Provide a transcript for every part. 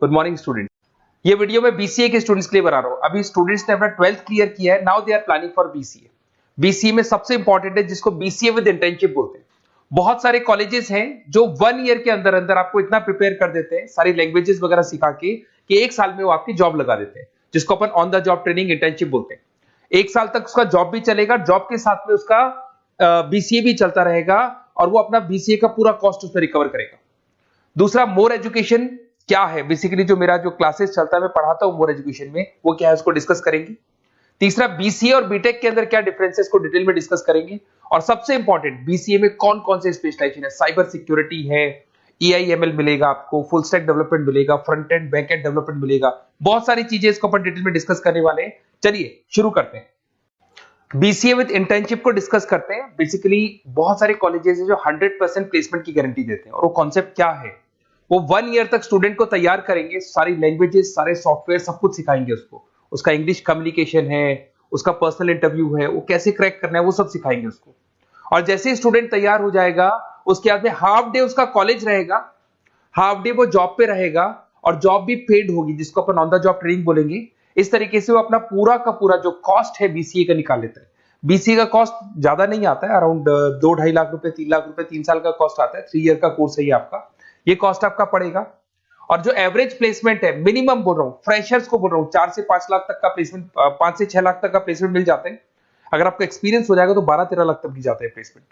Good morning student. ये video मैं BCA के स्टूडेंट्स के लिए बना रहा हूं। अभी स्टूडेंट्स ने अपना 12th क्लियर किया है, now they are planning for BCA. BCA में सबसे इंपॉर्टेंट है जिसको बीसीए विद इंटर्नशिप बोलते हैं। बहुत सारे कॉलेजेस हैं जो 1 ईयर के अंदर अंदर आपको इतना प्रिपेयर कर देते हैं, सारी लैंग्वेजेस वगैरह सिखा के, कि 1 साल में वो आपकी जॉब लगा देते हैं, जिसको अपन on the job training internship बोलते हैं। 1 साल तक उसका जॉब भी चलेगा, जॉब के साथ में उसका बीसीए भी चलता रहेगा और वो अपना बीसीए का पूरा कॉस्ट उसमें रिकवर करेगा। दूसरा, मोर एजुकेशन क्या है, बेसिकली जो मेरा जो क्लासेस चलता है मैं पढ़ाता हूं मोर एजुकेशन में, वो क्या है उसको डिस्कस करेंगे। तीसरा, बीसीए और बीटेक के अंदर क्या डिफरेंसेस को डिटेल में डिस्कस करेंगे। और सबसे इंपॉर्टेंट, बीसीए में कौन कौन से स्पेशलाइजेशन है, साइबर सिक्योरिटी है, एआईएमएल मिलेगा आपको, फुल स्टैक डेवलपमेंट मिलेगा, front end back and development मिलेगा, बहुत सारी चीजें इसको अपन डिटेल में डिस्कस करने वाले हैं। चलिए शुरू करते हैं। बीसीए विद इंटर्नशिप को डिस्कस करते हैं। बेसिकली बहुत सारे कॉलेजेस हैं जो 100% प्लेसमेंट की गारंटी देते हैं, और वो कॉन्सेप्ट क्या है, वो 1 ईयर तक स्टूडेंट को तैयार करेंगे, सारी लैंग्वेजेस, सारे सॉफ्टवेयर, सब कुछ सिखाएंगे उसको। उसका इंग्लिश कम्युनिकेशन है, उसका पर्सनल इंटरव्यू है, वो कैसे क्रैक करना है, वो सब सिखाएंगे उसको। और जैसे ही स्टूडेंट तैयार हो जाएगा, उसके बाद में हाफ डे उसका कॉलेज रहेगा, हाफ डे वो जॉब पे रहेगा, और जॉब भी पेड होगी, जिसको अपन ऑन द जॉब ट्रेनिंग बोलेंगे। इस तरीके से वो अपना पूरा का पूरा जो कॉस्ट है बीसीए का निकाल लेता है। बीसीए का कॉस्ट ज्यादा नहीं आता है, अराउंड 2-2.5 लाख रुपए, 3 लाख रुपए 3 साल का कॉस्ट आता है। 3 ईयर का कोर्स है ये आपका, ये कॉस्ट आपका पड़ेगा। और जो एवरेज प्लेसमेंट है, मिनिमम बोल रहा हूं, फ्रेशर्स को बोल रहा हूं, 4 से 5 लाख तक का प्लेसमेंट, 5 से 6 लाख तक का प्लेसमेंट मिल जाते हैं। अगर आपका एक्सपीरियंस हो जाएगा तो 12-13 लाख तक भी जाते हैं प्लेसमेंट।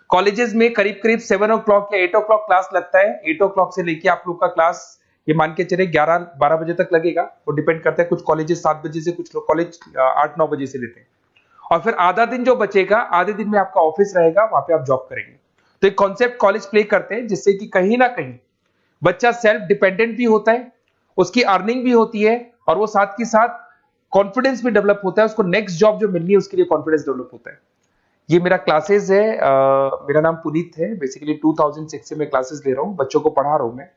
कॉलेजेस में करीब करीब 7 o'clock या 8 o'clock क्लास लगता है। 8 o'clock से लेके आप लोग का क्लास, ये मान के चले 11-12 बजे तक लगेगा। वो डिपेंड करता है, कुछ कॉलेजेस 7 बजे से, कुछ लोग कॉलेज 8-9 बजे से लेते हैं। और फिर आधा दिन जो बचेगा, आधे दिन में आपका ऑफिस रहेगा, वहां पे आप जॉब करेंगे। तो एक कॉन्सेप्ट कॉलेज प्ले करते हैं, जिससे कि कहीं ना कहीं बच्चा सेल्फ डिपेंडेंट भी होता है, उसकी अर्निंग भी होती है, और वो साथ के साथ कॉन्फिडेंस भी डेवलप होता है। उसको नेक्स्ट जॉब जो मिलनी है उसके लिए कॉन्फिडेंस डेवलप होता है। ये मेरा क्लासेस है, मेरा नाम पुनीत है। बेसिकली 2006 से मैं क्लासेस ले रहा हूँ, बच्चों को पढ़ा रहा हूँ मैं।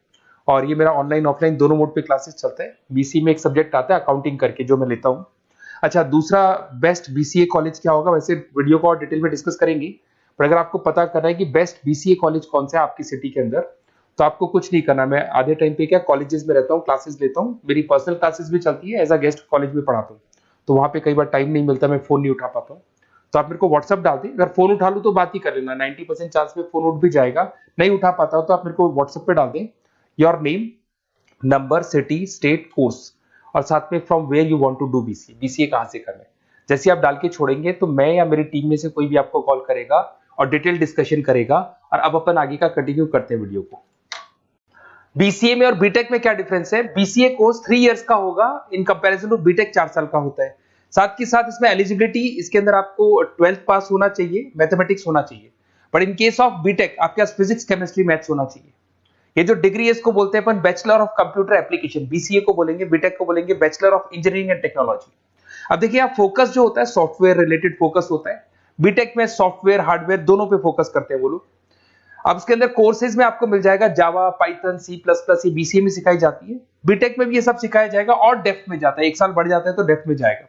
और ये मेरा ऑनलाइन ऑफलाइन दोनों मोड पे क्लासेस चलता है। बीसी में एक सब्जेक्ट आता है अकाउंटिंग करके, जो मैं लेता हूँ। अच्छा, दूसरा, बेस्ट बीसीए कॉलेज क्या होगा, वैसे वीडियो को और डिटेल में डिस्कस करेंगे, पर अगर आपको पता करना है कि बेस्ट बीसीए कॉलेज कौन सा है आपकी सिटी के अंदर, तो आपको कुछ नहीं करना। मैं आधे टाइम पे क्या कॉलेजेस में रहता हूँ, क्लासेस लेता हूँ, मेरी पर्सनल क्लासेस भी चलती है, एज अ गेस्ट कॉलेज में पढ़ाता हूँ। तो वहां पे कई बार टाइम नहीं मिलता, मैं फोन नहीं उठा पाता हूँ, तो आप मेरे को व्हाट्सअप डाल दें। अगर फोन उठा लूँ तो बात ही कर लेना, 90% चांस में फोन उठ भी जाएगा। नहीं उठा पाता हो तो आप मेरे को व्हाट्सएप पे डाल दें, your name, number, city, state, course, और साथ में from where you want to do BCA, BCA कहां से करना है। जैसे आप डाल के छोड़ेंगे तो मैं या मेरी टीम में से कोई भी आपको कॉल करेगा और डिटेल डिस्कशन करेगा। और अब अपन आगे का कंटिन्यू करते हैं वीडियो को। बीसीए में और बीटेक में क्या डिफरेंस है। बीसीए कोर्स 3 इयर्स का होगा, इन कंपैरिजन टू बीटेक 4 साल का होता है। साथ के साथ इसमें एलिजिबिलिटी, इसके अंदर आपको 12th पास होना चाहिए, मैथमेटिक्स होना चाहिए। But in case of BTech आपके पास फिजिक्स, केमिस्ट्री, मैथ्स होना चाहिए। ये जो डिग्री है इसको बोलते हैं अपन bachelor of computer application. BCA को बोलेंगे, बीटेक को बोलेंगे bachelor of engineering and technology. अब देखिए, आप फोकस जो होता है सॉफ्टवेयर रिलेटेड फोकस होता है। बीटेक में सॉफ्टवेयर, हार्डवेयर दोनों पे फोकस करते हैं वो लोग। अब इसके अंदर कोर्सेज में आपको मिल जाएगा जावा, पाइथन, सी प्लस प्लस, ये बीसीए में सिखाई जाती है। बीटेक में भी ये सब सिखाया जाएगा, और डेप्थ में जाता है, 1 साल बढ़ जाता है तो डेप्थ में जाएगा।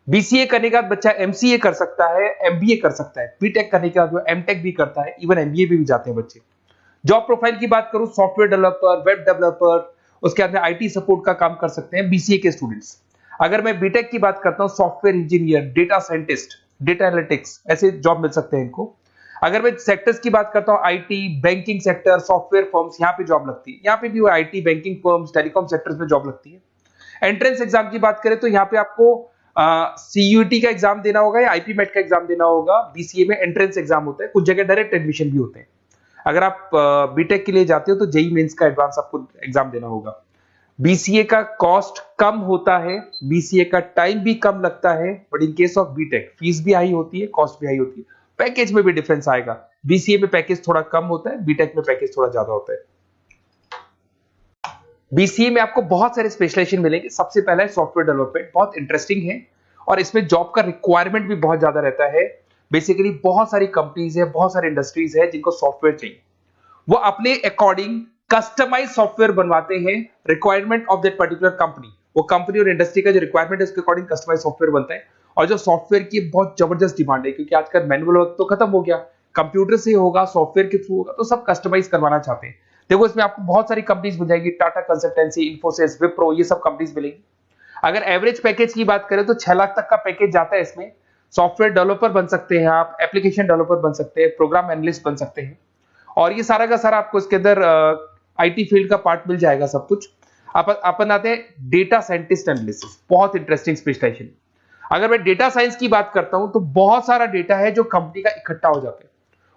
बीसीए करने के बाद बच्चा एमसीए कर सकता है, एमबीए कर सकता है। बीटेक करने के बाद वो एमटेक भी करता है, इवन एमबीए भी जाते हैं बच्चे। जॉब प्रोफाइल की बात करूं, सॉफ्टवेयर डेवलपर, वेब डेवलपर, उसके बाद में आईटी सपोर्ट का काम कर सकते हैं बीसीए के स्टूडेंट्स। अगर मैं बीटेक की बात करता हूं, software engineer, data scientist, data analytics, ऐसे जॉब मिल सकते हैं इनको। अगर मैं सेक्टर्स की बात करता हूं, IT, banking sector, software firms, यहां पे जॉब लगती है। यहां पे भी वो IT, banking firms, telecom sectors में जॉब लगती है। एंट्रेंस एग्जाम की बात करें तो यहाँ पे आपको सीयूटी का एग्जाम देना होगा या आईपी मेट का एग्जाम देना होगा। बीसीए में एंट्रेंस एग्जाम होता है, कुछ जगह डायरेक्ट एडमिशन भी होते हैं। अगर आप बीटेक के लिए जाते हो तो जेई मेंस का एडवांस आपको एग्जाम देना होगा। बीसीए का कॉस्ट कम होता है, बीसीए का टाइम भी कम लगता है, but in case of BTech fees भी हाई होती है, कॉस्ट भी हाई होती है, पैकेज में भी डिफरेंस आएगा। बीसीए में पैकेज थोड़ा कम होता है, बीटेक में पैकेज थोड़ा ज्यादा होता है। बीसीए में आपको बहुत सारे स्पेशलाइजेशन मिलेंगे। सबसे पहला है सॉफ्टवेयर डेवलपमेंट, बहुत इंटरेस्टिंग है, और इसमें जॉब का रिक्वायरमेंट भी बहुत ज्यादा रहता है। बेसिकली बहुत सारी कंपनीज है, बहुत सारी इंडस्ट्रीज है जिनको सॉफ्टवेयर चाहिए, वो अपने अकॉर्डिंग कस्टमाइज सॉफ्टवेयर बनवाते हैं, requirement of that particular company. वो कंपनी और इंडस्ट्री का जो रिक्वायरमेंट है उसके अकॉर्डिंग कस्टमाइज सॉफ्टवेयर बनता है। और जो सॉफ्टवेयर की बहुत जबरदस्त डिमांड है, क्योंकि आजकल मैनुअल वर्क तो खत्म हो गया, कंप्यूटर से होगा, सॉफ्टवेयर के थ्रू होगा, तो सब कस्टमाइज करवाना चाहते हैं। देखो इसमें आपको बहुत सारी कंपनीज मिल जाएगी, टाटा कंसल्टेंसी, इन्फोसिस, विप्रो, ये सब कंपनीज मिलेंगी। अगर एवरेज पैकेज की बात करें तो 6 लाख तक का पैकेज जाता है इसमें। सॉफ्टवेयर डेवलपर बन सकते हैं आप, एप्लीकेशन डेवलपर बन सकते हैं, प्रोग्राम एनालिस्ट बन सकते हैं, और ये सारा का सारा आपको इसके अंदर आईटी फील्ड का पार्ट मिल जाएगा सब कुछ। अपन आते हैं डेटा साइंटिस्ट एनालिसिस, बहुत इंटरेस्टिंग स्पेशलाइजेशन। अगर मैं डेटा साइंस की बात करता हूं तो बहुत सारा डेटा है जो कंपनी का इकट्ठा हो जाता है,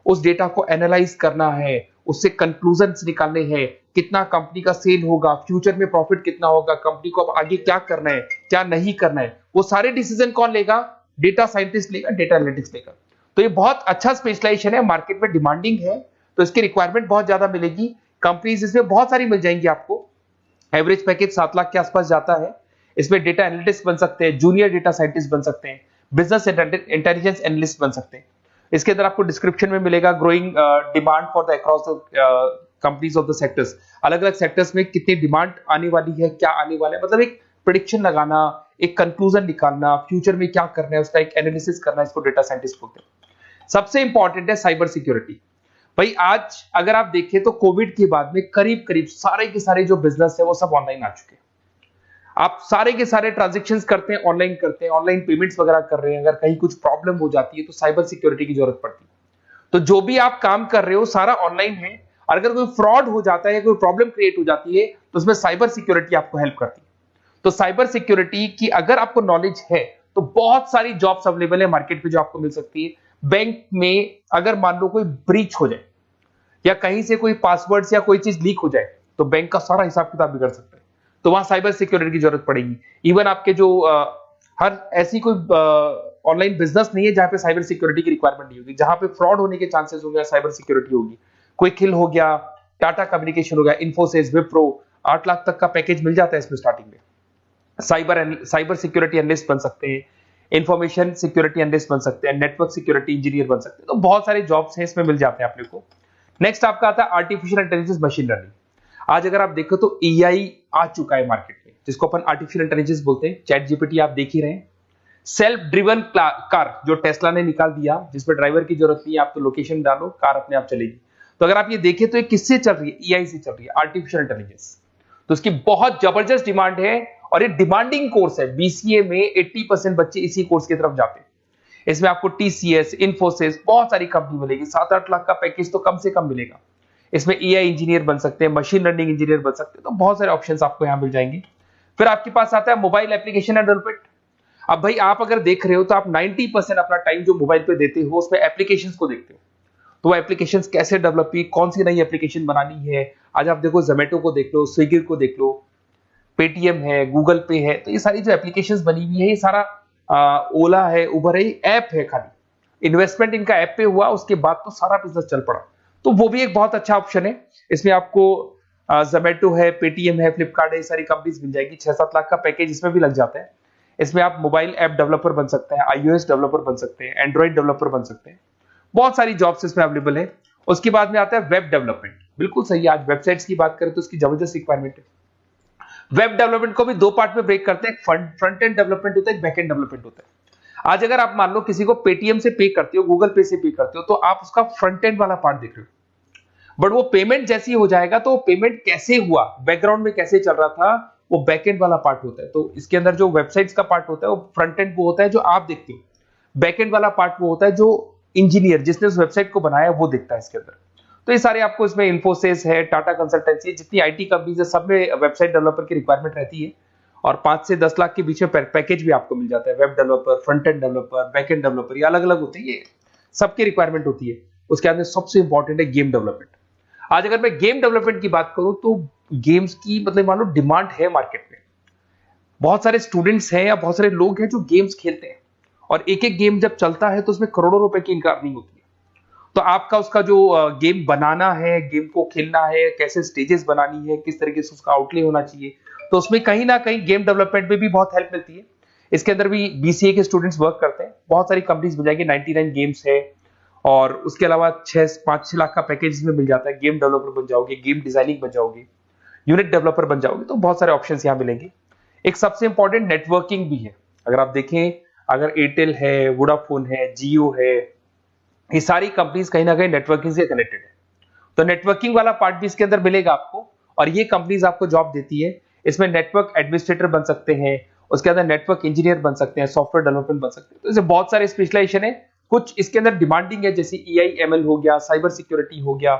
उस डेटा को एनालाइज करना है, उससे कंक्लूजन्स निकालने हैं, कितना कंपनी का सेल होगा, फ्यूचर में प्रॉफिट कितना होगा, कंपनी को अब आगे क्या करना है, क्या नहीं करना है, वो सारे डिसीजन कौन लेगा? डेटा साइंटिस्ट लेगा, डेटा एनालिटिक्स लेगा। तो ये बहुत अच्छा स्पेशलाइजेशन है, मार्केट में डिमांडिंग है, तो इसकी रिक्वायरमेंट बहुत ज्यादा मिलेगी। कंपनीज इसमें बहुत सारी मिल जाएंगी आपको। एवरेज पैकेज 7 लाख के आसपास जाता है। इसमें डेटा एनालिटिक्स बन सकते हैं, जूनियर डेटा साइंटिस्ट बन सकते हैं, बिजनेस इंटेलिजेंस एनालिस्ट बन सकते हैं। इसके अंदर आपको डिस्क्रिप्शन में मिलेगा growing demand for the across companies of the sectors. अलग अलग सेक्टर्स में कितनी डिमांड आने वाली है, क्या आने वाला है, मतलब एक प्रेडिक्शन लगाना, एक कंक्लूजन निकालना, फ्यूचर में क्या करना है उसका एक एनालिसिस करना, इसको डेटा साइंटिस्ट बोलते हैं। सबसे इंपॉर्टेंट है साइबर सिक्योरिटी। भाई आज अगर आप देखें तो कोविड के बाद में करीब करीब सारे के सारे जो बिजनेस है वो सब ऑनलाइन आ चुके हैं। आप सारे के सारे ट्रांजैक्शंस करते हैं, ऑनलाइन करते हैं, ऑनलाइन पेमेंट्स वगैरह कर रहे हैं। अगर कहीं कुछ प्रॉब्लम हो जाती है तो साइबर सिक्योरिटी की जरूरत पड़ती है। तो जो भी आप काम कर रहे हो सारा ऑनलाइन है, और अगर कोई फ्रॉड हो जाता है, कोई प्रॉब्लम क्रिएट हो जाती है तो उसमें साइबर सिक्योरिटी आपको हेल्प करती है। तो साइबर सिक्योरिटी की अगर आपको नॉलेज है तो बहुत सारी जॉब्स अवेलेबल है मार्केट पे जो आपको मिल सकती है। बैंक में अगर मान लो कोई ब्रीच हो जाए या कहीं से कोई पासवर्ड्स या कोई चीज लीक हो जाए तो बैंक का सारा हिसाब किताब बिगड़ सकता है, तो वहां साइबर सिक्योरिटी की जरूरत पड़ेगी। इवन आपके जो हर ऐसी कोई ऑनलाइन बिजनेस नहीं है जहां पे साइबर सिक्योरिटी की रिक्वायरमेंट नहीं होगी, जहां पे फ्रॉड होने के चांसेस होंगे, साइबर सिक्योरिटी होगी। क्विक हिल हो गया, टाटा कम्युनिकेशन हो गया, इन्फोसिस, विप्रो, 8 लाख तक का पैकेज मिल जाता है इसमें स्टार्टिंग में। साइबर सिक्योरिटी एनालिस्ट बन सकते हैं, इंफॉर्मेशन सिक्योरिटी एनालिस्ट बन सकते हैं, नेटवर्क सिक्योरिटी इंजीनियर बन सकते हैं। तो बहुत सारे जॉब्स हैं इसमें मिल जाते हैं अपने को। नेक्स्ट आपका आता है आर्टिफिशियल इंटेलिजेंस, मशीन लर्निंग। आज अगर आप देखो तो एआई आ चुका है मार्केट में, जिसको अपन आर्टिफिशियल इंटेलिजेंस बोलते हैं। चैट जीपीटी आप देख ही रहे हैं। सेल्फ ड्रिवन कार जो टेस्ला ने निकाल दिया, जिसमें ड्राइवर की जरूरत नहीं है, आप तो लोकेशन डालो, कार अपने आप चलेगी। तो अगर आप ये देखें तो ये किससे चल रही है? एआई से चल रही है, आर्टिफिशियल इंटेलिजेंस। तो इसकी बहुत जबरदस्त डिमांड है और ये डिमांडिंग कोर्स है। बीसीए में 80% बच्चे इसी कोर्स की तरफ जाते हैं। इसमें आपको टीसीएस, इन्फोसिस, बहुत सारी कंपनी मिलेगी। 7-8 लाख का पैकेज तो कम से कम मिलेगा। इसमें एआई इंजीनियर बन सकते हैं, मशीन लर्निंग इंजीनियर बन सकते हैं। तो बहुत सारे ऑप्शंस आपको यहां मिल जाएंगे। फिर आपके पास आता है मोबाइल एप्लीकेशन डेवलपमेंट। अब भाई आप अगर देख रहे हो तो आप 90% अपना टाइम जो मोबाइल पे देते हो उसमें एप्लीकेशंस को देखते हो। तो वो एप्लीकेशंस कैसे डेवलप की, कौन सी नई एप्लीकेशन बनानी है। आज आप देखो जोमेटो को देख लो, स्विगी को देख लो, पेटीएम है, गूगल पे है। तो ये सारी जो एप्लीकेशंस बनी हुई है, ये सारा ओला है, उबर है, ऐप है। खाली इन्वेस्टमेंट इनका ऐप पे हुआ, उसके बाद तो सारा बिजनेस चल पड़ा। तो वो भी एक बहुत अच्छा ऑप्शन है। इसमें आपको जोमेटो है, पेटीएम है, फ्लिपकार्ट है, ये सारी कंपनीज मिल जाएगी। 6-7 लाख का पैकेज इसमें भी लग जाता है। इसमें आप मोबाइल ऐप डेवलपर बन सकते हैं, आईओएस डेवलपर बन सकते हैं, एंड्रॉइड डेवलपर बन सकते हैं। बहुत सारी जॉब्स इसमें अवेलेबल है। उसके बाद में आता है वेब डेवलपमेंट। बिल्कुल सही है, आज वेबसाइट्स की बात करें तो उसकी जबरदस्त रिक्वायरमेंट है। वेब डेवलपमेंट को भी दो पार्ट में ब्रेक करते हैं। फ्रंट एंड डेवलपमेंट होता है, एक बैक एंड डेवलपमेंट होता है। आज अगर आप मान लो किसी को पेटीएम से पे करते हो, गूगल पे से पे करते हो, तो आप उसका फ्रंट एंड वाला पार्ट देख रहे हो। बट वो पेमेंट जैसी हो जाएगा तो पेमेंट कैसे हुआ, बैकग्राउंड में कैसे चल रहा था, वो बैकएंड वाला पार्ट होता है। तो इसके अंदर जो वेबसाइट्स का पार्ट होता है वो फ्रंट एंड वो होता है जो आप देखते हो। बैकएंड वाला पार्ट वो होता है जो इंजीनियर जिसने उस वेबसाइट को बनाया वो देखता है इसके अंदर। तो ये सारे आपको इसमें इन्फोसिस है, टाटा कंसल्टेंसी, जितनी आईटी कंपनीज है, सब में वेबसाइट डेवलपर की रिक्वायरमेंट रहती है। और 5 से 10 लाख के बीच में पैकेज भी आपको मिल जाता है। Web developer, front end developer, back end developer, ये अलग अलग होते हैं, ये सबकी रिक्वायरमेंट होती है। उसके बाद सबसे इंपॉर्टेंट है गेम डेवलपमेंट। आज अगर मैं गेम डेवलपमेंट की बात करूं तो गेम्स की मतलब मान लो डिमांड है मार्केट में। बहुत सारे स्टूडेंट्स हैं या बहुत सारे लोग हैं जो गेम्स खेलते हैं, और एक एक गेम जब चलता है तो उसमें करोड़ों रुपए की इनकम अर्निंग होती है। तो आपका उसका जो गेम बनाना है, गेम को खेलना है, कैसे स्टेजेस बनानी है, किस तरीके से उसका आउटले होना चाहिए, तो उसमें कहीं ना कहीं गेम डेवलपमेंट में भी बहुत हेल्प मिलती है। इसके अंदर भी बीसीए के स्टूडेंट्स वर्क करते हैं। बहुत सारी कंपनीज मिल जाएंगी, 99 गेम्स है, और उसके अलावा 5-6 लाख का पैकेज में मिल जाता है। गेम डेवलपर बन जाओगे, गेम डिजाइनिंग बन जाओगे, यूनिट डेवलपर बन जाओगे, तो बहुत सारे ऑप्शंस यहाँ मिलेंगे। एक सबसे इंपॉर्टेंट नेटवर्किंग भी है। अगर आप देखें, अगर एयरटेल है, वोडाफोन है, जियो है, ये सारी कंपनीज कहीं ना कहीं नेटवर्किंग से कनेक्टेड है। तो नेटवर्किंग वाला पार्ट भी इसके अंदर मिलेगा आपको, और ये कंपनीज आपको जॉब देती है। इसमें नेटवर्क एडमिनिस्ट्रेटर बन सकते हैं, उसके अंदर नेटवर्क इंजीनियर बन सकते हैं, सॉफ्टवेयर डेवलपमेंट बन सकते हैं। तो इसमें बहुत सारे स्पेशलाइजेशन है। कुछ इसके अंदर डिमांडिंग है, जैसे EI/ML हो गया, साइबर सिक्योरिटी हो गया,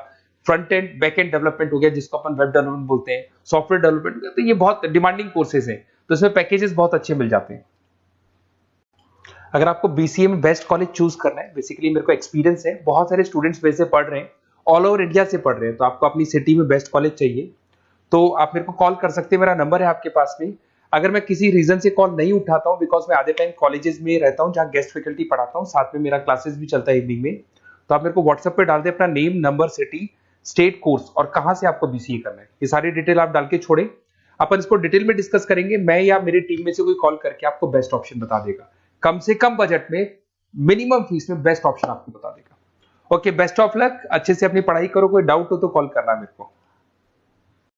front end back and development हो गया जिसको अपन वेब डेवलपमेंट बोलते हैं, सॉफ्टवेयर डेवलपमेंट। तो ये बहुत डिमांडिंग कोर्सेज हैं, तो इसमें पैकेजेस बहुत अच्छे मिल जाते हैं। अगर आपको BCA में बेस्ट कॉलेज चूज करना है, बेसिकली मेरे को एक्सपीरियंस है, बहुत सारे स्टूडेंट्स वैसे पढ़ रहे हैं, ऑल ओवर इंडिया से पढ़ रहे हैं, तो आपको अपनी सिटी में बेस्ट कॉलेज चाहिए तो आप मेरे को कॉल कर सकते हैं। मेरा नंबर है आपके पास में। अगर मैं किसी रीजन से कॉल नहीं उठाता हूं, बिकॉज मैं आधे टाइम कॉलेजेस में रहता हूं जहां गेस्ट फैकल्टी पढ़ाता हूं, साथ में मेरा क्लासेस भी चलता है इवनिंग में, तो आप मेरे को व्हाट्सएप पे डाल दे अपना name, number, city, state, course और कहां से आपको BCA करना है, ये सारी डिटेल आप डाल के छोड़े। अपन इसको डिटेल में डिस्कस करेंगे, मैं या मेरी टीम में से कोई कॉल करके आपको बेस्ट ऑप्शन बता देगा, कम से कम बजट में, मिनिमम फीस में बेस्ट ऑप्शन आपको बता देगा। ओके, बेस्ट ऑफ लक, अच्छे से अपनी पढ़ाई करो, कोई डाउट हो तो कॉल करना मेरे को।